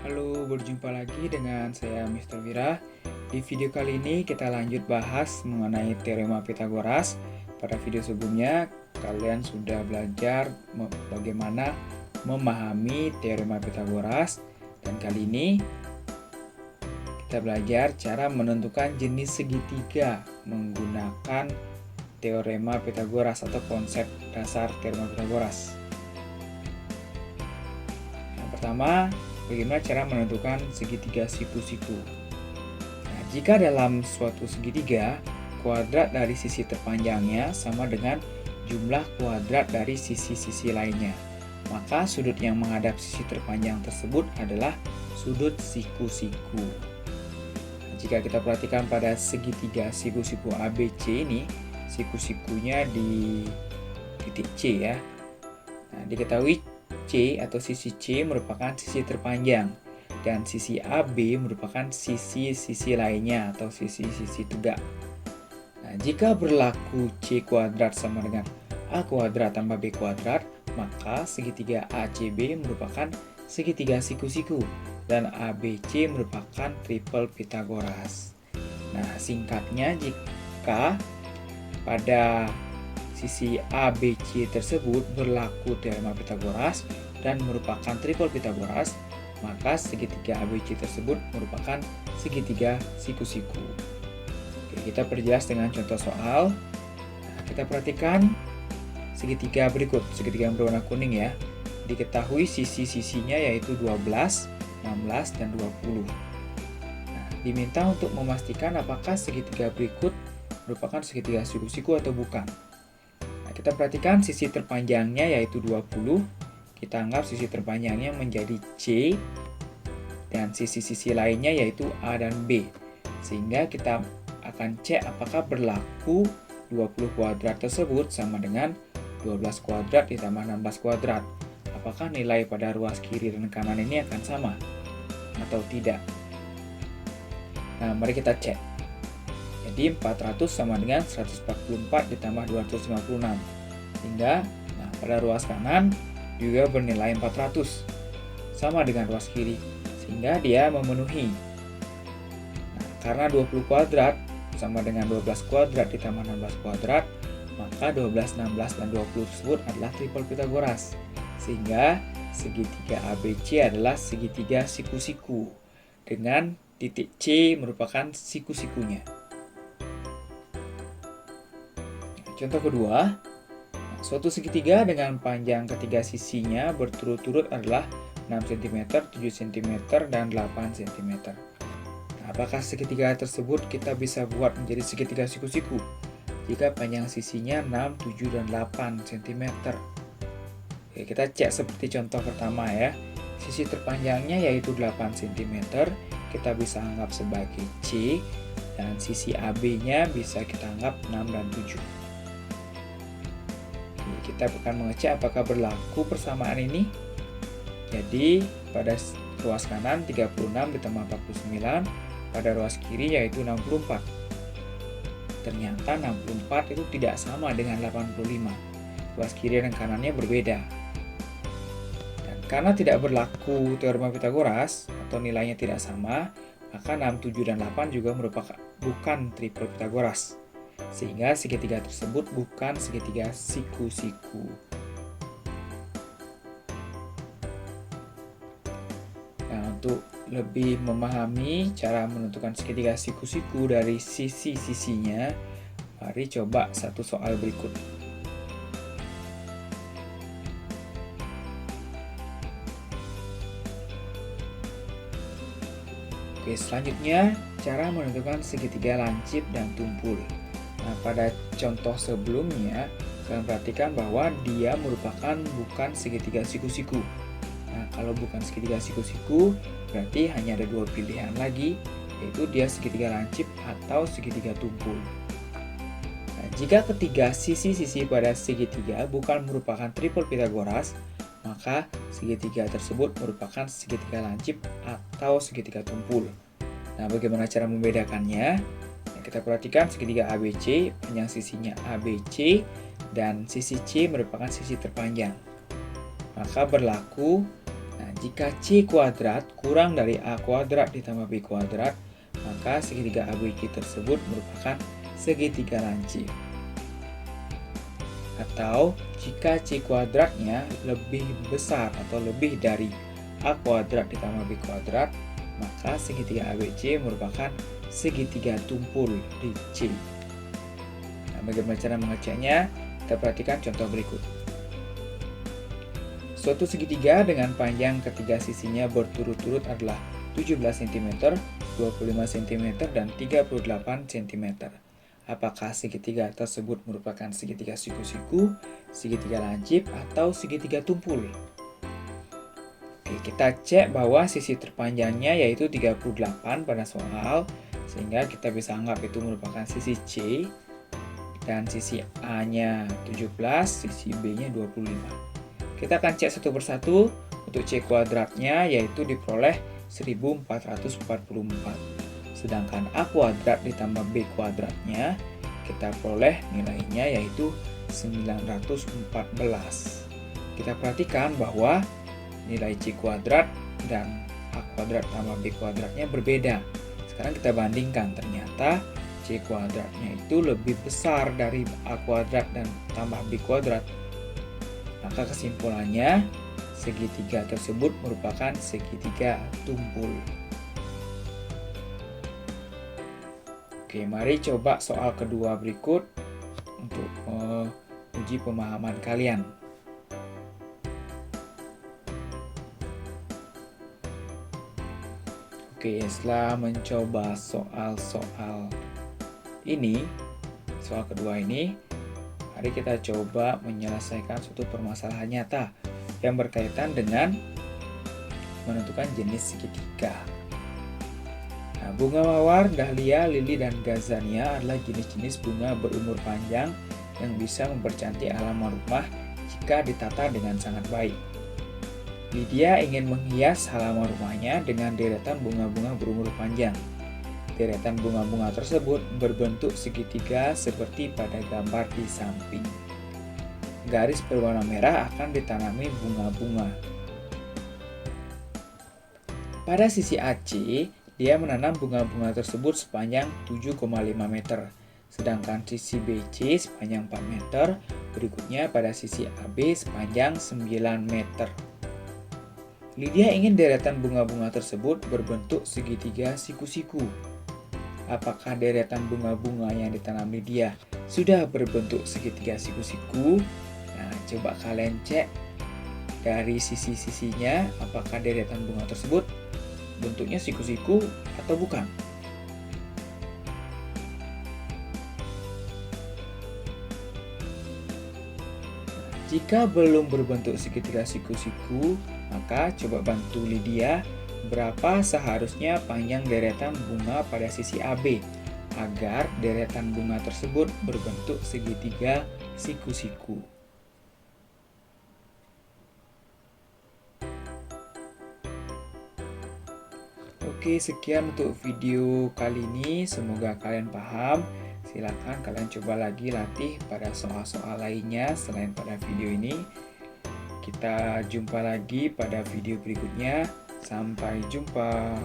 Halo, berjumpa lagi dengan saya Mr. Wira. Di video kali ini kita lanjut bahas mengenai teorema Pythagoras. Pada video sebelumnya kalian sudah belajar bagaimana memahami teorema Pythagoras, dan kali ini kita belajar cara menentukan jenis segitiga menggunakan teorema Pythagoras atau konsep dasar teorema Pythagoras. Yang pertama, bagaimana cara menentukan segitiga siku-siku. Nah, jika dalam suatu segitiga, kuadrat dari sisi terpanjangnya sama dengan jumlah kuadrat dari sisi-sisi lainnya, maka sudut yang menghadap sisi terpanjang tersebut adalah sudut siku-siku. Nah, jika kita perhatikan pada segitiga siku-siku ABC ini, siku-sikunya di titik C ya. Nah, diketahui C atau sisi C merupakan sisi terpanjang dan sisi AB merupakan sisi-sisi lainnya atau sisi-sisi tegak. Nah, jika berlaku C kuadrat sama dengan A kuadrat tambah B kuadrat, maka segitiga ACB merupakan segitiga siku-siku dan ABC merupakan triple Pythagoras. Nah, singkatnya, jika pada sisi ABC tersebut berlaku teorema Pythagoras dan merupakan triple Pythagoras, maka segitiga ABC tersebut merupakan segitiga siku-siku. Oke, kita perjelas dengan contoh soal. Nah, kita perhatikan segitiga berikut, segitiga yang berwarna kuning ya. Diketahui sisi-sisinya yaitu 12, 16, dan 20. Nah, diminta untuk memastikan apakah segitiga berikut merupakan segitiga siku-siku atau bukan. Kita perhatikan sisi terpanjangnya yaitu 20, kita anggap sisi terpanjangnya menjadi C, dan sisi-sisi lainnya yaitu A dan B. Sehingga kita akan cek apakah berlaku 20 kuadrat tersebut sama dengan 12 kuadrat ditambah 16 kuadrat. Apakah nilai pada ruas kiri dan kanan ini akan sama atau tidak? Nah, mari kita cek. Jadi 400 sama dengan 144 ditambah 256. Sehingga pada ruas kanan juga bernilai 400 sama dengan ruas kiri. Sehingga dia memenuhi. Nah, karena 20 kuadrat sama dengan 12 kuadrat ditambah 16 kuadrat, maka 12, 16, dan 20 tersebut adalah triple Pythagoras. Sehingga segitiga ABC adalah segitiga siku-siku dengan titik C merupakan siku-sikunya. Contoh kedua, suatu segitiga dengan panjang ketiga sisinya berturut-turut adalah 6 cm, 7 cm, dan 8 cm. Nah, apakah segitiga tersebut kita bisa buat menjadi segitiga siku-siku jika panjang sisinya 6, 7, dan 8 cm? Oke, kita cek seperti contoh pertama ya. Sisi terpanjangnya yaitu 8 cm, kita bisa anggap sebagai C, dan sisi AB-nya bisa kita anggap 6 dan 7. Kita akan mengecek apakah berlaku persamaan ini. Jadi pada ruas kanan 36 ditambah 49, pada ruas kiri yaitu 64. Ternyata 64 itu tidak sama dengan 85. Ruas kiri dan kanannya berbeda. Dan karena tidak berlaku teorema Pythagoras atau nilainya tidak sama, maka 6, 7, dan 8 juga merupakan bukan triple Pythagoras. Sehingga segitiga tersebut bukan segitiga siku-siku. Nah, untuk lebih memahami cara menentukan segitiga siku-siku dari sisi-sisinya, mari coba satu soal berikut. Oke, selanjutnya cara menentukan segitiga lancip dan tumpul. Nah, pada contoh sebelumnya, kalian perhatikan bahwa dia merupakan bukan segitiga siku-siku. Nah, kalau bukan segitiga siku-siku, berarti hanya ada dua pilihan lagi, yaitu dia segitiga lancip atau segitiga tumpul. Nah, jika ketiga sisi-sisi pada segitiga bukan merupakan triple Pythagoras, maka segitiga tersebut merupakan segitiga lancip atau segitiga tumpul. Nah, bagaimana cara membedakannya? Kita perhatikan segitiga ABC, panjang sisinya ABC, dan sisi C merupakan sisi terpanjang. Maka berlaku jika C kuadrat kurang dari A kuadrat ditambah B kuadrat, maka segitiga ABC tersebut merupakan segitiga lancip. Atau jika C kuadratnya lebih besar atau lebih dari A kuadrat ditambah B kuadrat, maka segitiga ABC merupakan segitiga tumpul di C. Nah, bagaimana cara mengeceknya? Kita perhatikan contoh berikut. Suatu segitiga dengan panjang ketiga sisinya berturut-turut adalah 17 cm, 25 cm, dan 38 cm. Apakah segitiga tersebut merupakan segitiga siku-siku, segitiga lancip, atau segitiga tumpul? Oke, kita cek bahwa sisi terpanjangnya yaitu 38 pada soal, sehingga kita bisa anggap itu merupakan sisi C, dan sisi A-nya 17, sisi B-nya 25. Kita akan cek satu persatu. Untuk C kuadratnya yaitu diperoleh 1444. Sedangkan A kuadrat ditambah B kuadratnya kita peroleh nilainya yaitu 914. Kita perhatikan bahwa nilai C kuadrat dan A kuadrat tambah B kuadratnya berbeda. Sekarang kita bandingkan, ternyata C kuadratnya itu lebih besar dari A kuadrat dan tambah B kuadrat. Maka kesimpulannya, segitiga tersebut merupakan segitiga tumpul. Oke, mari coba soal kedua berikut untuk uji pemahaman kalian. Oke, setelah mencoba soal-soal ini, soal kedua ini, mari kita coba menyelesaikan suatu permasalahan nyata yang berkaitan dengan menentukan jenis segitiga. Nah, bunga mawar, dahlia, lili, dan gazania adalah jenis-jenis bunga berumur panjang yang bisa mempercantik halaman rumah jika ditata dengan sangat baik. Lydia ingin menghias halaman rumahnya dengan deretan bunga-bunga berumur panjang. Deretan bunga-bunga tersebut berbentuk segitiga seperti pada gambar di samping. Garis berwarna merah akan ditanami bunga-bunga. Pada sisi AC, dia menanam bunga-bunga tersebut sepanjang 7,5 meter. Sedangkan sisi BC sepanjang 4 meter, berikutnya pada sisi AB sepanjang 9 meter. Lydia ingin deretan bunga-bunga tersebut berbentuk segitiga siku-siku. Apakah deretan bunga-bunga yang ditanam Lydia sudah berbentuk segitiga siku-siku? Nah, coba kalian cek dari sisi-sisinya, apakah deretan bunga tersebut bentuknya siku-siku atau bukan? Jika belum berbentuk segitiga siku-siku, maka coba bantu Lydia berapa seharusnya panjang deretan bunga pada sisi AB agar deretan bunga tersebut berbentuk segitiga siku-siku. Oke, sekian untuk video kali ini. Semoga kalian paham. Silakan kalian coba lagi latih pada soal-soal lainnya selain pada video ini. Kita jumpa lagi pada video berikutnya. Sampai jumpa.